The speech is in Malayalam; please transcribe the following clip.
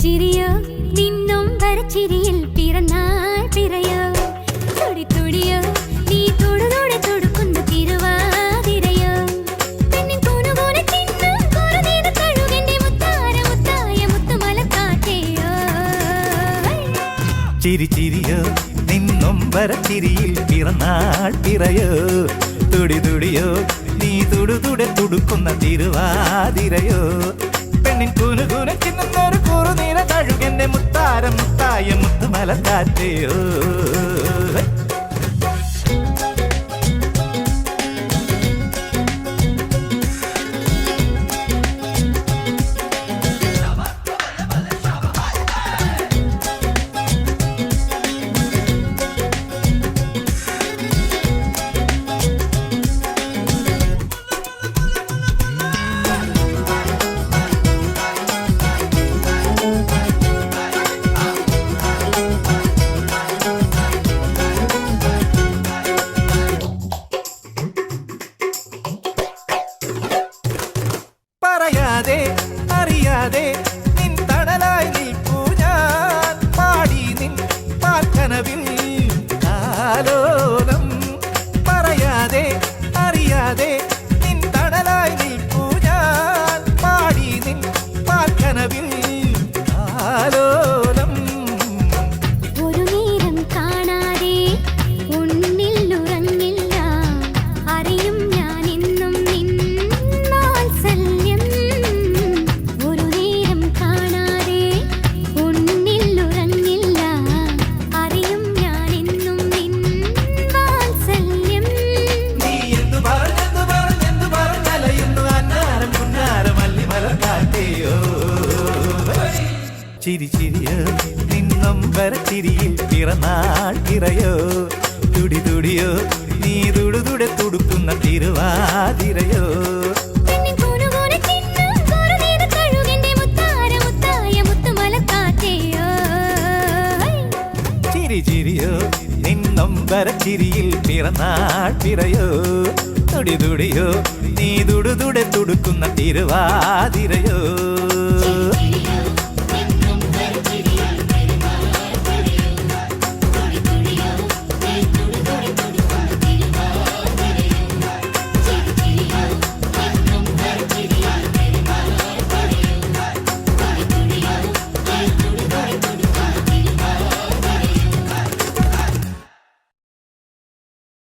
ചിരിയോ നിന്നും വരച്ചിരിയിൽ പിറന്നാൾ പിറയോ തുടി തുടിയോ നീ തൊടുതോടെ തൊടുക്കുന്ന തിരുവാതിരയോ പെണ്ണിൻ കൂനുകൂനെ തിന്നും കോരുനീത കഴുകന്റെ മുത്താര മുത്തായ മുത്തുമലക്കാറ്റയോ ചിരി ചിരിയോ നിന്നും വരച്ചിരിയിൽ പിറന്നാൾ പിറയോ തുടി തുടിയോ നീ തുടുതുടെ തുടുക്കുന്ന തിരുവാതിരയോ പെണ്ണിൻ കൂനുകൂനെ തിന്നുന്നൊരു കുറുനീല കഴുകന്റെ മുത്താര മുത്തായ മുത്തുമലക്കാറ്റയോ പറയാതെ അറിയാതെ നിൻ തണലായി നിൽപ്പൂ ഞാൻ പാടി നിൻ പാർക്കനവിൽ കാലോലം പറയാതെ അറിയാതെ നിൻ തണലായി നിൽപ്പൂ ഞാൻ പാടി നിൻ പാർക്കനവിൽ കാലോലം ഒരു നേരം കാണാതെ ഉന്നിൽ ഉറങ്ങില്ല അറിയും ഞാൻ എന്നും നിൻ വാത്സല്യം ഒരു നേരം കാണാതെ ഉന്നിൽ ഉറങ്ങില്ല അറിയും ഞാൻ എന്നും നിൻ വാത്സല്യം നീ എന്തു പറഞ്ഞലയുന്നു അന്നാരം പുന്നാരം അല്ലിമലക്കാറ്റയോ ചിരി ചിരിയോ നിന്നും വരച്ചിരിയിൽ പിറന്നാൾ പിറയോ തുടി തുടിയോ നീ തുടുതുടെ തുടുക്കുന്ന തിരുവാതിരയോ പെണ്ണിൻ കൂനുകൂനെ തിന്നും കോരുനീത കഴുകന്റെ മുത്താര മുത്തായ മുത്തുമലക്കാറ്റയോ ചിരി ചിരിയോ നിന്നും വരച്ചിരിയിൽ പിറന്നാൾ പിറയോ തുടി തുടിയോ നീ തുടുതുടെ തുടുക്കുന്ന തിരുവാതിരയോ